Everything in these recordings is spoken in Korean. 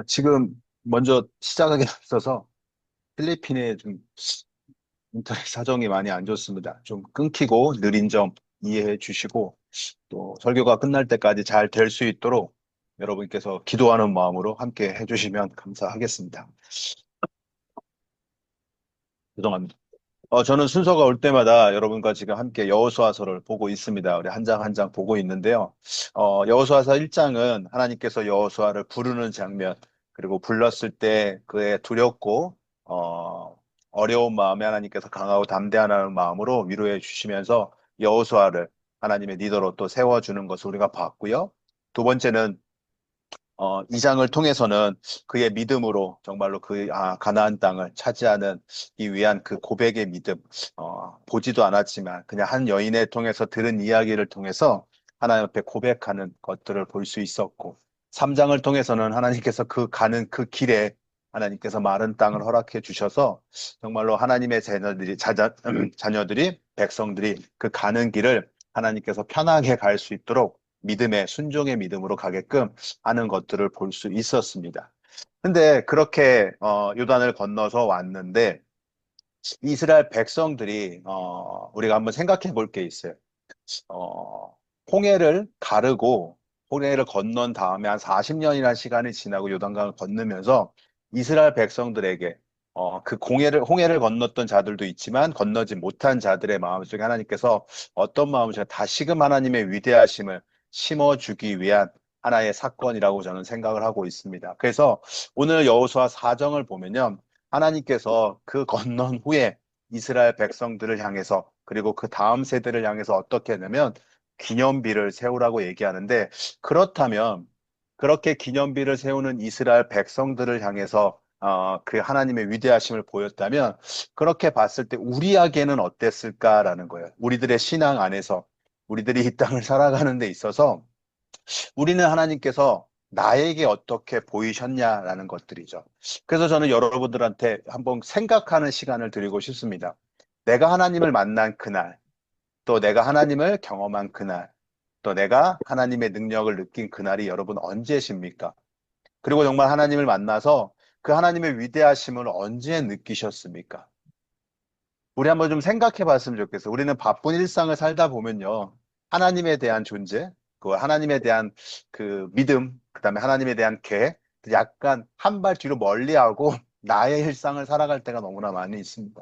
지금 먼저 시작하기 앞서서 필리핀에 좀 인터넷 사정이 많이 안 좋습니다. 좀 끊기고 느린 점 이해해 주시고 또 설교가 끝날 때까지 잘 될 수 있도록 여러분께서 기도하는 마음으로 함께 해주시면 감사하겠습니다. 죄송합니다. 저는 순서가 올 때마다 여러분과 지금 함께 여호수아서를 보고 있습니다. 우리 한 장 한 장 보고 있는데요. 여호수아서 1장은 하나님께서 여호수아를 부르는 장면, 그리고 불렀을 때 그의 두렵고 어려운 마음에 하나님께서 강하고 담대한 마음으로 위로해 주시면서 여호수아를 하나님의 리더로 또 세워주는 것을 우리가 봤고요. 두 번째는 이 장을 통해서는 그의 믿음으로 정말로 가나안 땅을 차지하는 이 위한 그 고백의 믿음, 보지도 않았지만 그냥 한 여인을 통해서 들은 이야기를 통해서 하나님 앞에 고백하는 것들을 볼 수 있었고, 3장을 통해서는 하나님께서 그 가는 그 길에 하나님께서 마른 땅을 허락해 주셔서 정말로 하나님의 자녀들이, 백성들이 그 가는 길을 하나님께서 편하게 갈 수 있도록 믿음의 순종의 믿음으로 가게끔 하는 것들을 볼 수 있었습니다. 근데 그렇게 요단을 건너서 왔는데 이스라엘 백성들이 우리가 한번 생각해 볼 게 있어요. 어, 홍해를 가르고 홍해를 건넌 다음에 한 40년이라는 시간이 지나고 요단강을 건너면서 이스라엘 백성들에게 그 홍해를 건넜던 자들도 있지만 건너지 못한 자들의 마음속에 하나님께서 어떤 마음이죠? 다시금 하나님의 위대하심을 심어주기 위한 하나의 사건이라고 저는 생각을 하고 있습니다. 그래서 오늘 여호수아 4장을 보면요, 하나님께서 그 건넌 후에 이스라엘 백성들을 향해서, 그리고 그 다음 세대를 향해서 어떻게 하냐면 기념비를 세우라고 얘기하는데, 그렇다면 그렇게 기념비를 세우는 이스라엘 백성들을 향해서 그 하나님의 위대하심을 보였다면, 그렇게 봤을 때 우리에게는 어땠을까라는 거예요. 우리들의 신앙 안에서, 우리들이 이 땅을 살아가는 데 있어서 우리는 하나님께서 나에게 어떻게 보이셨냐라는 것들이죠. 그래서 저는 여러분들한테 한번 생각하는 시간을 드리고 싶습니다. 내가 하나님을 만난 그날, 또 내가 하나님을 경험한 그날, 또 내가 하나님의 능력을 느낀 그날이 여러분 언제십니까? 그리고 정말 하나님을 만나서 그 하나님의 위대하심을 언제 느끼셨습니까? 우리 한번 좀 생각해 봤으면 좋겠어요. 우리는 바쁜 일상을 살다 보면요, 하나님에 대한 존재, 그 하나님에 대한 그 믿음, 그다음에 하나님에 대한 계획, 약간 한 발 뒤로 멀리하고 나의 일상을 살아갈 때가 너무나 많이 있습니다.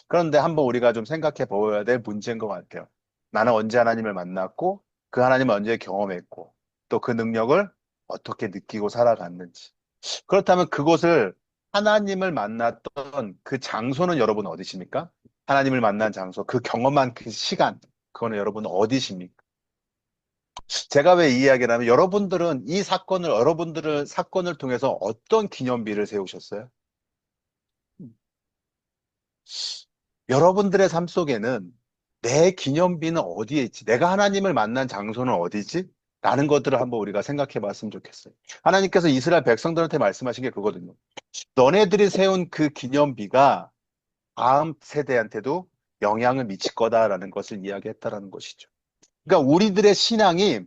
그런데 한번 우리가 좀 생각해 보아야 될 문제인 것 같아요. 나는 언제 하나님을 만났고, 그 하나님을 언제 경험했고, 또 그 능력을 어떻게 느끼고 살아갔는지. 그렇다면 그곳을, 하나님을 만났던 그 장소는 여러분 어디십니까? 하나님을 만난 장소, 그 경험한 그 시간, 그거는 여러분 어디십니까? 제가 왜 이 이야기를 하면, 여러분들은 이 사건을, 여러분들을 사건을 통해서 어떤 기념비를 세우셨어요? 여러분들의 삶 속에는 내 기념비는 어디에 있지? 내가 하나님을 만난 장소는 어디지? 라는 것들을 한번 우리가 생각해 봤으면 좋겠어요. 하나님께서 이스라엘 백성들한테 말씀하신 게 그거거든요. 너네들이 세운 그 기념비가 다음 세대한테도 영향을 미칠 거다라는 것을 이야기했다라는 것이죠. 그러니까 우리들의 신앙이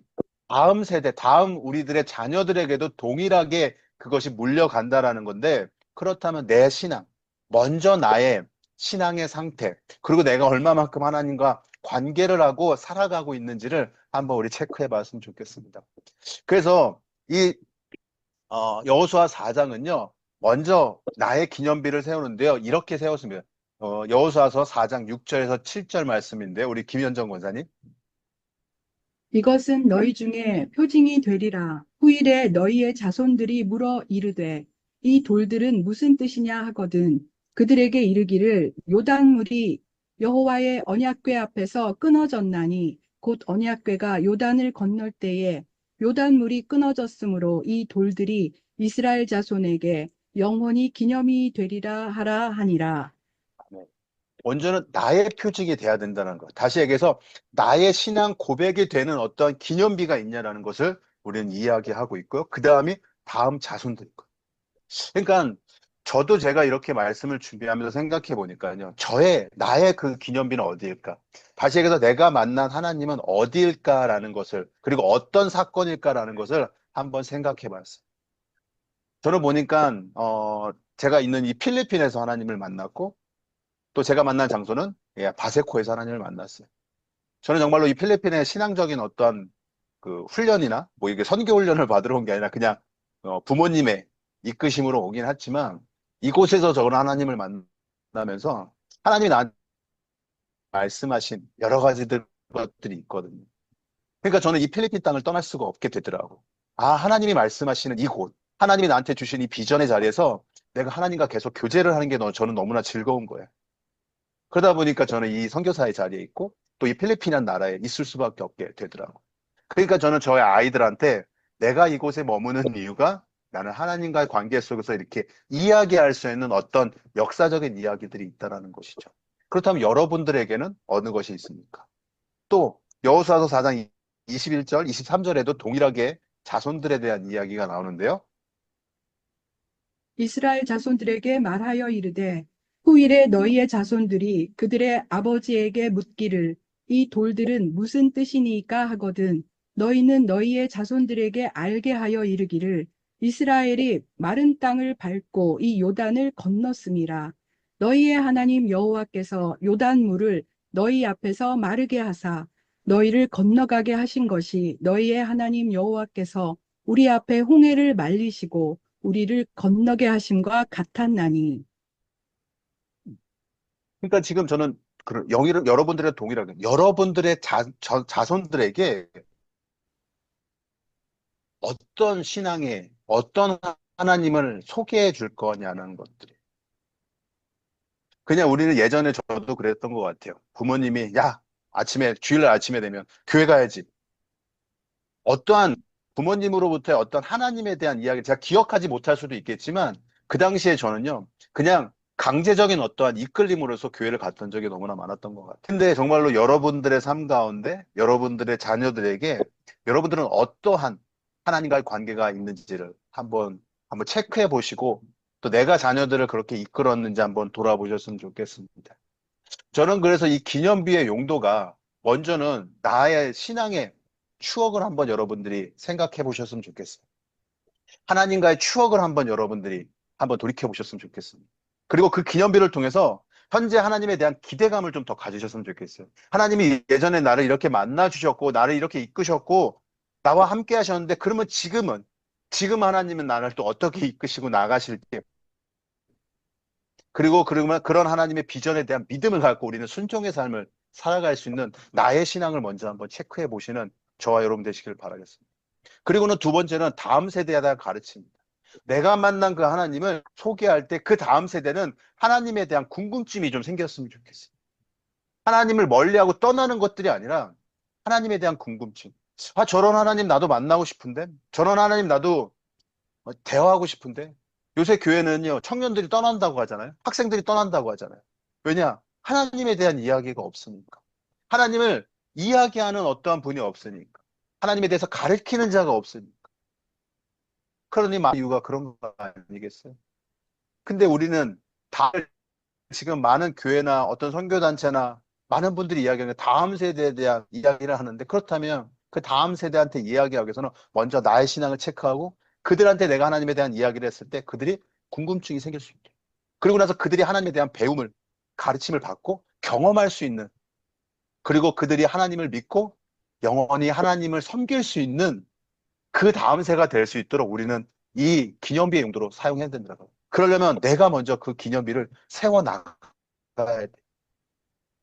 다음 세대, 다음 우리들의 자녀들에게도 동일하게 그것이 물려간다라는 건데, 그렇다면 내 신앙, 먼저 나의 신앙의 상태, 그리고 내가 얼마만큼 하나님과 관계를 하고 살아가고 있는지를 한번 우리 체크해 봤으면 좋겠습니다. 그래서 이 여호수아 4장은요, 먼저 나의 기념비를 세우는데요, 이렇게 세웠습니다. 여호수아서 4장 6절에서 7절 말씀인데, 우리 김현정 권사님. 이것은 너희 중에 표징이 되리라. 후일에 너희의 자손들이 물어 이르되 이 돌들은 무슨 뜻이냐 하거든. 그들에게 이르기를 요단물이 여호와의 언약궤 앞에서 끊어졌나니 곧 언약궤가 요단을 건널 때에 요단물이 끊어졌으므로 이 돌들이 이스라엘 자손에게 영원히 기념이 되리라 하라 하니라. 먼저는 나의 표징이 돼야 된다는 것. 다시 얘기해서 나의 신앙 고백이 되는 어떤 기념비가 있냐라는 것을 우리는 이야기하고 있고요. 그 다음이 다음 자손들 것. 그러니까 저도 제가 이렇게 말씀을 준비하면서 생각해 보니까요, 나의 그 기념비는 어디일까? 다시 얘기해서 내가 만난 하나님은 어디일까라는 것을, 그리고 어떤 사건일까라는 것을 한번 생각해 봤어요. 저는 보니까, 제가 있는 이 필리핀에서 하나님을 만났고, 또 제가 만난 장소는 예, 바세코에서 하나님을 만났어요. 저는 정말로 이 필리핀의 신앙적인 어떤 그 훈련이나 뭐 이게 선교 훈련을 받으러 온 게 아니라 그냥 부모님의 이끄심으로 오긴 했지만 이곳에서 저는 하나님을 만나면서 하나님이 나한테 말씀하신 여러 가지들 것들이 있거든요. 그러니까 저는 이 필리핀 땅을 떠날 수가 없게 되더라고. 아, 하나님이 말씀하시는 이곳, 하나님이 나한테 주신 이 비전의 자리에서 내가 하나님과 계속 교제를 하는 게 저는 너무나 즐거운 거예요. 그러다 보니까 저는 이 선교사의 자리에 있고 또 이 필리핀이라는 나라에 있을 수밖에 없게 되더라고. 그러니까 저는 저의 아이들한테 내가 이곳에 머무는 이유가 나는 하나님과의 관계 속에서 이렇게 이야기할 수 있는 어떤 역사적인 이야기들이 있다는 것이죠. 그렇다면 여러분들에게는 어느 것이 있습니까? 또 여호수아서 4장 21절, 23절에도 동일하게 자손들에 대한 이야기가 나오는데요. 이스라엘 자손들에게 말하여 이르되 후일에 너희의 자손들이 그들의 아버지에게 묻기를 이 돌들은 무슨 뜻이니까 하거든 너희는 너희의 자손들에게 알게 하여 이르기를 이스라엘이 마른 땅을 밟고 이 요단을 건넜음이라 너희의 하나님 여호와께서 요단물을 너희 앞에서 마르게 하사 너희를 건너가게 하신 것이 너희의 하나님 여호와께서 우리 앞에 홍해를 말리시고 우리를 건너게 하심과 같았나니. 그러니까 지금 저는 영희를 여러분들의 동일하게 여러분들의 자손들에게 어떤 신앙에 어떤 하나님을 소개해 줄 거냐는 것들이. 그냥 우리는 예전에 저도 그랬던 것 같아요. 부모님이 야 아침에 주일날 아침에 되면 교회 가야지. 어떠한 부모님으로부터의 어떤 하나님에 대한 이야기를 제가 기억하지 못할 수도 있겠지만 그 당시에 저는요 그냥 강제적인 어떠한 이끌림으로서 교회를 갔던 적이 너무나 많았던 것 같아요. 근데 정말로 여러분들의 삶 가운데 여러분들의 자녀들에게 여러분들은 어떠한 하나님과의 관계가 있는지를 한번 체크해 보시고 또 내가 자녀들을 그렇게 이끌었는지 한번 돌아보셨으면 좋겠습니다. 저는 그래서 이 기념비의 용도가 먼저는 나의 신앙의 추억을 한번 여러분들이 생각해 보셨으면 좋겠어요. 하나님과의 추억을 한번 여러분들이 한번 돌이켜 보셨으면 좋겠습니다. 그리고 그 기념비를 통해서 현재 하나님에 대한 기대감을 좀 더 가지셨으면 좋겠어요. 하나님이 예전에 나를 이렇게 만나 주셨고, 나를 이렇게 이끄셨고, 나와 함께 하셨는데, 그러면 지금 하나님은 나를 또 어떻게 이끄시고 나가실지, 그리고 그러면 그런 하나님의 비전에 대한 믿음을 갖고 우리는 순종의 삶을 살아갈 수 있는 나의 신앙을 먼저 한번 체크해 보시는 저와 여러분 되시길 바라겠습니다. 그리고는 두 번째는 다음 세대에 대한 가르침입니다. 내가 만난 그 하나님을 소개할 때 그 다음 세대는 하나님에 대한 궁금증이 좀 생겼으면 좋겠어요. 하나님을 멀리하고 떠나는 것들이 아니라 하나님에 대한 궁금증. 아, 저런 하나님 나도 만나고 싶은데? 저런 하나님 나도 대화하고 싶은데? 요새 교회는요, 청년들이 떠난다고 하잖아요. 학생들이 떠난다고 하잖아요. 왜냐? 하나님에 대한 이야기가 없으니까. 하나님을 이야기하는 어떠한 분이 없으니까. 하나님에 대해서 가르치는 자가 없으니까. 그러니 이유가 그런 거 아니겠어요? 근데 우리는 다 지금 많은 교회나 어떤 선교단체나 많은 분들이 이야기하는 다음 세대에 대한 이야기를 하는데 그렇다면 그 다음 세대한테 이야기하기 위해서는 먼저 나의 신앙을 체크하고 그들한테 내가 하나님에 대한 이야기를 했을 때 그들이 궁금증이 생길 수 있게. 그리고 나서 그들이 하나님에 대한 배움을, 가르침을 받고 경험할 수 있는 그리고 그들이 하나님을 믿고 영원히 하나님을 섬길 수 있는 그 다음 세가 될 수 있도록 우리는 이 기념비의 용도로 사용해야 된다고. 그러려면 내가 먼저 그 기념비를 세워나가야 돼.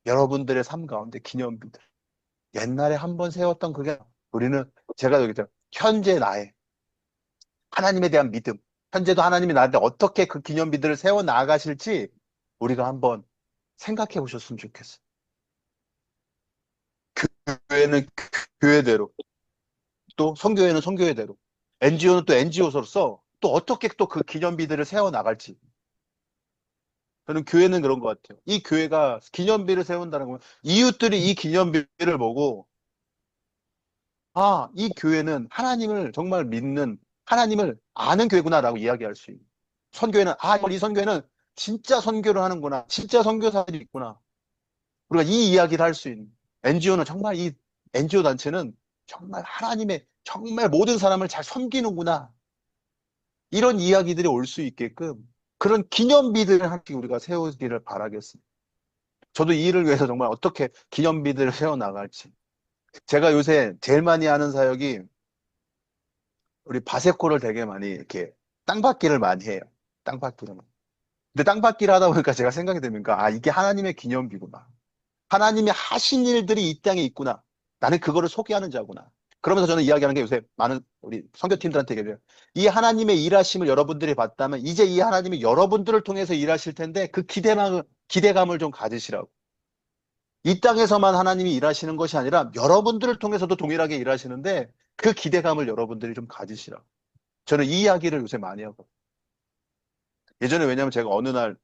여러분들의 삶 가운데 기념비들. 옛날에 한번 세웠던 그게 우리는 제가 여기 현재 나의 하나님에 대한 믿음. 현재도 하나님이 나한테 어떻게 그 기념비들을 세워나가실지 우리가 한번 생각해 보셨으면 좋겠어요. 교회는 교회대로 또 선교회는 선교회대로 NGO는 또 NGO로서 또 어떻게 또 그 기념비들을 세워나갈지 저는 교회는 그런 것 같아요. 이 교회가 기념비를 세운다는 건 이웃들이 이 기념비를 보고 아, 이 교회는 하나님을 정말 믿는 하나님을 아는 교회구나라고 이야기할 수 있는 선교회는 아, 이 선교회는 진짜 선교를 하는구나. 진짜 선교사들이 있구나. 우리가 이 이야기를 할 수 있는 NGO는 정말 이 NGO 단체는 정말 하나님의 정말 모든 사람을 잘 섬기는구나. 이런 이야기들이 올 수 있게끔 그런 기념비들을 함께 우리가 세우기를 바라겠습니다. 저도 이 일을 위해서 정말 어떻게 기념비들을 세워나갈지. 제가 요새 제일 많이 하는 사역이 우리 바세코를 되게 많이 이렇게 땅밟기를 많이 해요. 땅밟기를. 근데 땅밟기를 하다 보니까 제가 생각이 듭니까? 아, 이게 하나님의 기념비구나. 하나님이 하신 일들이 이 땅에 있구나. 나는 그거를 소개하는 자구나. 그러면서 저는 이야기하는 게 요새 많은 우리 선교팀들한테 얘기해요. 이 하나님의 일하심을 여러분들이 봤다면 이제 이 하나님이 여러분들을 통해서 일하실 텐데 그 기대감을 좀 가지시라고. 이 땅에서만 하나님이 일하시는 것이 아니라 여러분들을 통해서도 동일하게 일하시는데 그 기대감을 여러분들이 좀 가지시라고. 저는 이 이야기를 요새 많이 하고. 예전에 왜냐면 제가 어느 날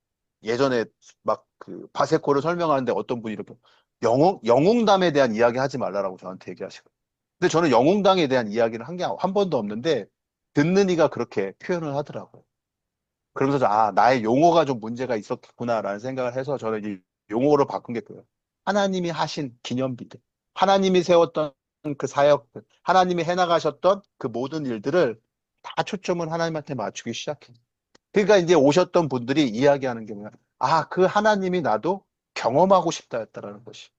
예전에 막 그 바세코를 설명하는데 어떤 분이 이렇게 영웅담에 대한 이야기 하지 말라라고 저한테 얘기하시고. 근데 저는 영웅당에 대한 이야기를 한 게 한 번도 없는데 듣는 이가 그렇게 표현을 하더라고요. 그러면서 아, 나의 용어가 좀 문제가 있었구나라는 생각을 해서 저는 이 용어로 바꾼 게 그거예요. 하나님이 하신 기념비들, 하나님이 세웠던 그 사역들, 하나님이 해나가셨던 그 모든 일들을 다 초점을 하나님한테 맞추기 시작해요. 그러니까 이제 오셨던 분들이 이야기하는 게 뭐야? 아, 그 하나님이 나도 경험하고 싶다였다라는 것이.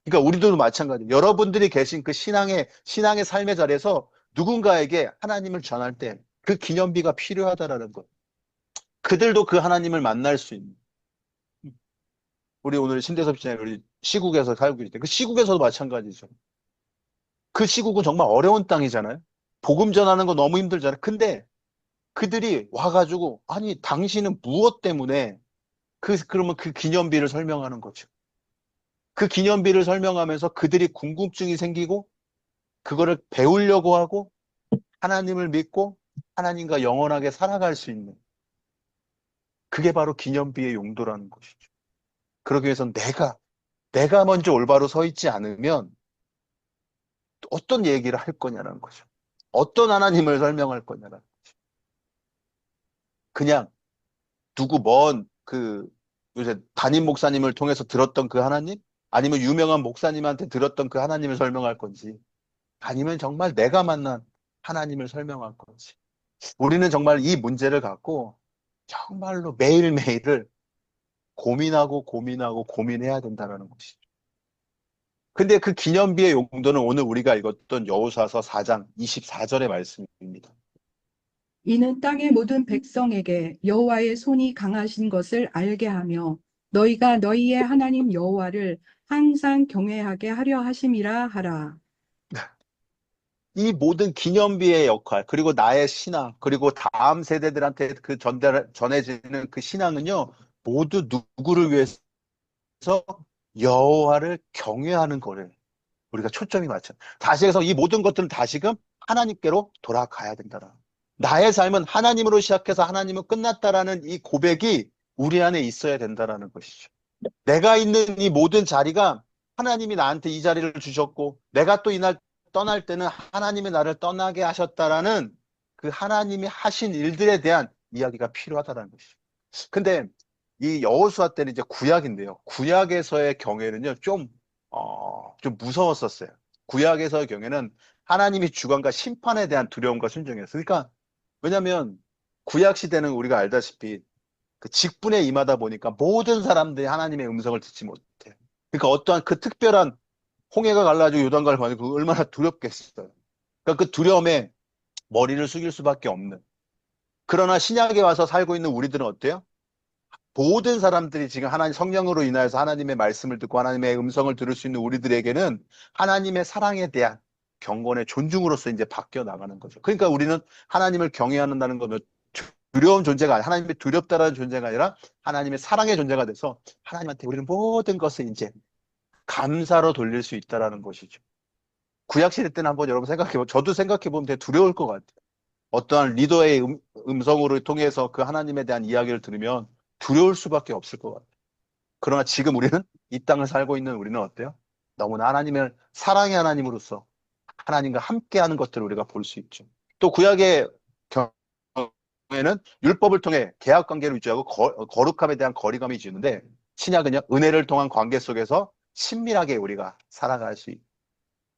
그러니까 우리도 마찬가지. 여러분들이 계신 그 신앙의 삶의 자리에서 누군가에게 하나님을 전할 때 그 기념비가 필요하다라는 것. 그들도 그 하나님을 만날 수 있는. 우리 오늘 신대섭 씨는 우리 시국에서 살고 있을 때 그 시국에서도 마찬가지죠. 그 시국은 정말 어려운 땅이잖아요. 복음 전하는 거 너무 힘들잖아요. 근데 그들이 와가지고 아니 당신은 무엇 때문에 그러면 그 기념비를 설명하는 거죠. 그 기념비를 설명하면서 그들이 궁금증이 생기고 그거를 배우려고 하고 하나님을 믿고 하나님과 영원하게 살아갈 수 있는 그게 바로 기념비의 용도라는 것이죠. 그러기 위해서는 내가 먼저 올바로 서 있지 않으면 어떤 얘기를 할 거냐는 거죠. 어떤 하나님을 설명할 거냐는 그냥 누구 먼 그 요새 담임 목사님을 통해서 들었던 그 하나님 아니면 유명한 목사님한테 들었던 그 하나님을 설명할 건지 아니면 정말 내가 만난 하나님을 설명할 건지 우리는 정말 이 문제를 갖고 정말로 매일매일을 고민하고 고민하고 고민해야 된다는 것이죠. 근데 그 기념비의 용도는 오늘 우리가 읽었던 여호수아서 4장 24절의 말씀입니다. 이는 땅의 모든 백성에게 여호와의 손이 강하신 것을 알게 하며 너희가 너희의 하나님 여호와를 항상 경외하게 하려 하심이라 하라. 이 모든 기념비의 역할, 그리고 나의 신앙, 그리고 다음 세대들한테 그 전해지는 그 신앙은요, 모두 누구를 위해서 여호와를 경외하는 거를 우리가 초점이 맞죠. 다시 해서 이 모든 것들은 다시금 하나님께로 돌아가야 된다. 나의 삶은 하나님으로 시작해서 하나님은 끝났다라는 이 고백이 우리 안에 있어야 된다라는 것이죠. 내가 있는 이 모든 자리가 하나님이 나한테 이 자리를 주셨고, 내가 또 이날 떠날 때는 하나님이 나를 떠나게 하셨다라는 그 하나님이 하신 일들에 대한 이야기가 필요하다라는 것이죠. 근데 이 여호수아 때는 이제 구약인데요. 구약에서의 경외는요, 좀 무서웠었어요. 구약에서의 경외는 하나님이 주관과 심판에 대한 두려움과 순종이었어요. 그러니까, 왜냐면, 구약 시대는 우리가 알다시피 그 직분에 임하다 보니까 모든 사람들이 하나님의 음성을 듣지 못해. 그러니까 어떠한 그 특별한 홍해가 갈라지고 요단강을 가지고 그 얼마나 두렵겠어요. 그러니까 그 두려움에 머리를 숙일 수밖에 없는. 그러나 신약에 와서 살고 있는 우리들은 어때요? 모든 사람들이 지금 하나님 성령으로 인하여서 하나님의 말씀을 듣고 하나님의 음성을 들을 수 있는 우리들에게는 하나님의 사랑에 대한 경건의 존중으로서 이제 바뀌어 나가는 거죠. 그러니까 우리는 하나님을 경외한다는 거면 두려운 존재가 아니라 하나님의 두렵다라는 존재가 아니라 하나님의 사랑의 존재가 돼서 하나님한테 우리는 모든 것을 이제 감사로 돌릴 수 있다라는 것이죠. 구약 시대 때는 한번 여러분 저도 생각해 보면 되게 두려울 것 같아요. 어떠한 리더의 음성으로 통해서 그 하나님에 대한 이야기를 들으면 두려울 수밖에 없을 것 같아요. 그러나 지금 우리는 이 땅을 살고 있는 우리는 어때요? 너무나 하나님을 사랑의 하나님으로서 하나님과 함께하는 것들을 우리가 볼 수 있죠. 또 구약의 경우에는 율법을 통해 계약 관계를 유지하고 거룩함에 대한 거리감이 있는데 신약은요 은혜를 통한 관계 속에서 친밀하게 우리가 살아갈 수 있고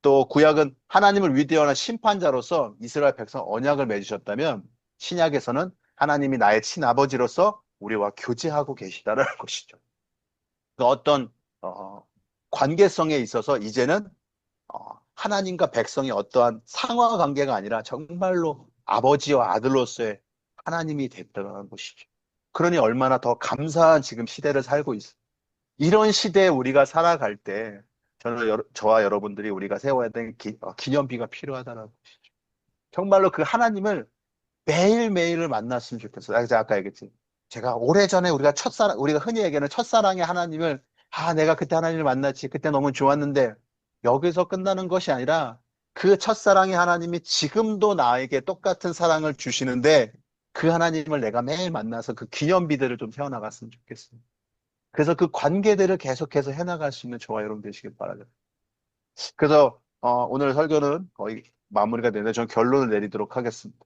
또 구약은 하나님을 위대한 심판자로서 이스라엘 백성 언약을 맺으셨다면 신약에서는 하나님이 나의 친아버지로서 우리와 교제하고 계시다라는 것이죠. 그 어떤 어, 관계성에 있어서 이제는 하나님과 백성이 어떠한 상하 관계가 아니라 정말로 아버지와 아들로서의 하나님이 됐다는 것이죠. 그러니 얼마나 더 감사한 지금 시대를 살고 있어요. 이런 시대에 우리가 살아갈 때 저와 여러분들이 우리가 세워야 될 기념비가 필요하다는 것이죠. 정말로 그 하나님을 매일매일을 만났으면 좋겠어요. 제가 아까 얘기했지. 제가 오래전에 우리가 흔히 얘기하는 첫사랑의 하나님을, 내가 그때 하나님을 만났지. 그때 너무 좋았는데, 여기서 끝나는 것이 아니라 그 첫사랑의 하나님이 지금도 나에게 똑같은 사랑을 주시는데, 그 하나님을 내가 매일 만나서 그 기념비들을 좀 세워나갔으면 좋겠어요. 그래서 그 관계들을 계속해서 해나갈 수 있는 저와 여러분 되시길 바라요. 그래서 오늘 설교는 거의 마무리가 되는데, 전 결론을 내리도록 하겠습니다.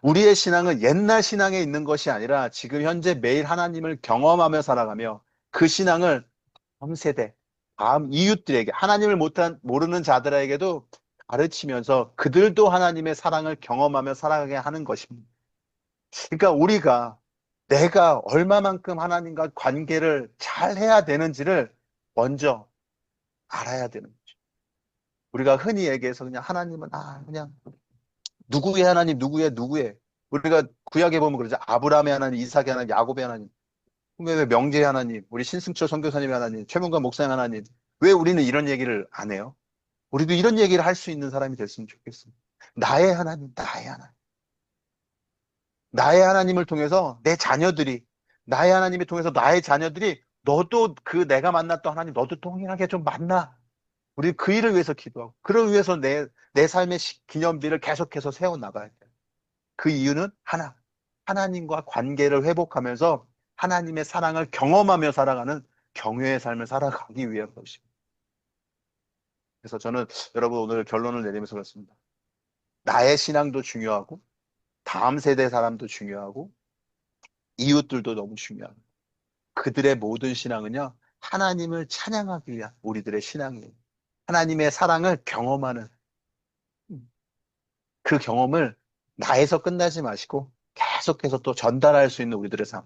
우리의 신앙은 옛날 신앙에 있는 것이 아니라 지금 현재 매일 하나님을 경험하며 살아가며 그 신앙을 다음 세대, 다음 이웃들에게, 하나님을 모르는 자들에게도 가르치면서 그들도 하나님의 사랑을 경험하며 살아가게 하는 것입니다. 그러니까 내가 얼마만큼 하나님과 관계를 잘 해야 되는지를 먼저 알아야 되는 거죠. 우리가 흔히 얘기해서 그냥 하나님은 그냥 누구의 하나님, 누구의. 우리가 구약에 보면 그러죠. 아브라함의 하나님, 이삭의 하나님, 야곱의 하나님. 왜 명제의 하나님, 우리 신승철 선교사님의 하나님, 최문관 목사님 하나님. 왜 우리는 이런 얘기를 안 해요? 우리도 이런 얘기를 할 수 있는 사람이 됐으면 좋겠어요. 나의 하나님, 나의 하나님. 나의 하나님을 통해서 나의 하나님을 통해서 나의 자녀들이 너도 그 내가 만났던 하나님, 너도 동일하게 좀 만나. 우리 그 일을 위해서 기도하고, 그를 위해서 내 삶의 기념비를 계속해서 세워나가야 돼요. 그 이유는 하나님과 관계를 회복하면서 하나님의 사랑을 경험하며 살아가는 경외의 삶을 살아가기 위한 것입니다. 그래서 저는 여러분 오늘 결론을 내리면서 그렇습니다. 나의 신앙도 중요하고, 다음 세대 사람도 중요하고, 이웃들도 너무 중요합니다. 그들의 모든 신앙은요, 하나님을 찬양하기 위한 우리들의 신앙이에요. 하나님의 사랑을 경험하는 그 경험을 나에서 끝나지 마시고 계속해서 또 전달할 수 있는 우리들의 삶.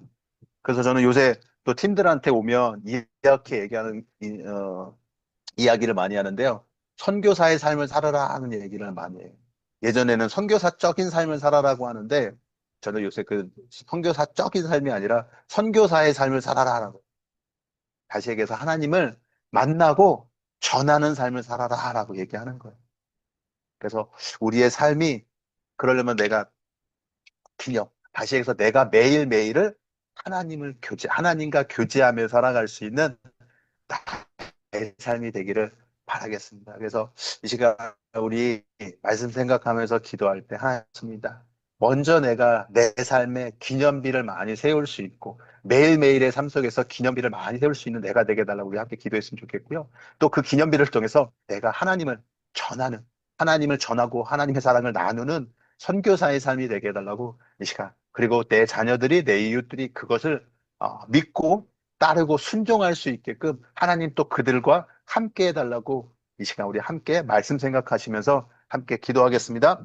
그래서 저는 요새 또 팀들한테 오면 이렇게 얘기하는 이야기를 많이 하는데요. 선교사의 삶을 살아라 하는 얘기를 많이 해요. 예전에는 선교사적인 삶을 살아라고 하는데 저는 요새 그 선교사적인 삶이 아니라 선교사의 삶을 살아라라고. 다시 얘기해서 하나님을 만나고 전하는 삶을 살아라라고 얘기하는 거예요. 그래서 우리의 삶이 그러려면 다시 해서 내가 매일매일을 하나님과 교제하며 살아갈 수 있는 내 삶이 되기를 바라겠습니다. 그래서 이 시간 우리 말씀 생각하면서 기도할 때 하나님입니다. 먼저 내가 내 삶에 기념비를 많이 세울 수 있고 매일매일의 삶 속에서 기념비를 많이 세울 수 있는 내가 되게 해달라고 우리 함께 기도했으면 좋겠고요. 또 그 기념비를 통해서 내가 하나님을 전하고 하나님의 사랑을 나누는 선교사의 삶이 되게 해달라고 이 시간, 그리고 내 자녀들이, 내 이웃들이 그것을 믿고 따르고 순종할 수 있게끔 하나님 또 그들과 함께 해달라고 이 시간 우리 함께 말씀 생각하시면서 함께 기도하겠습니다.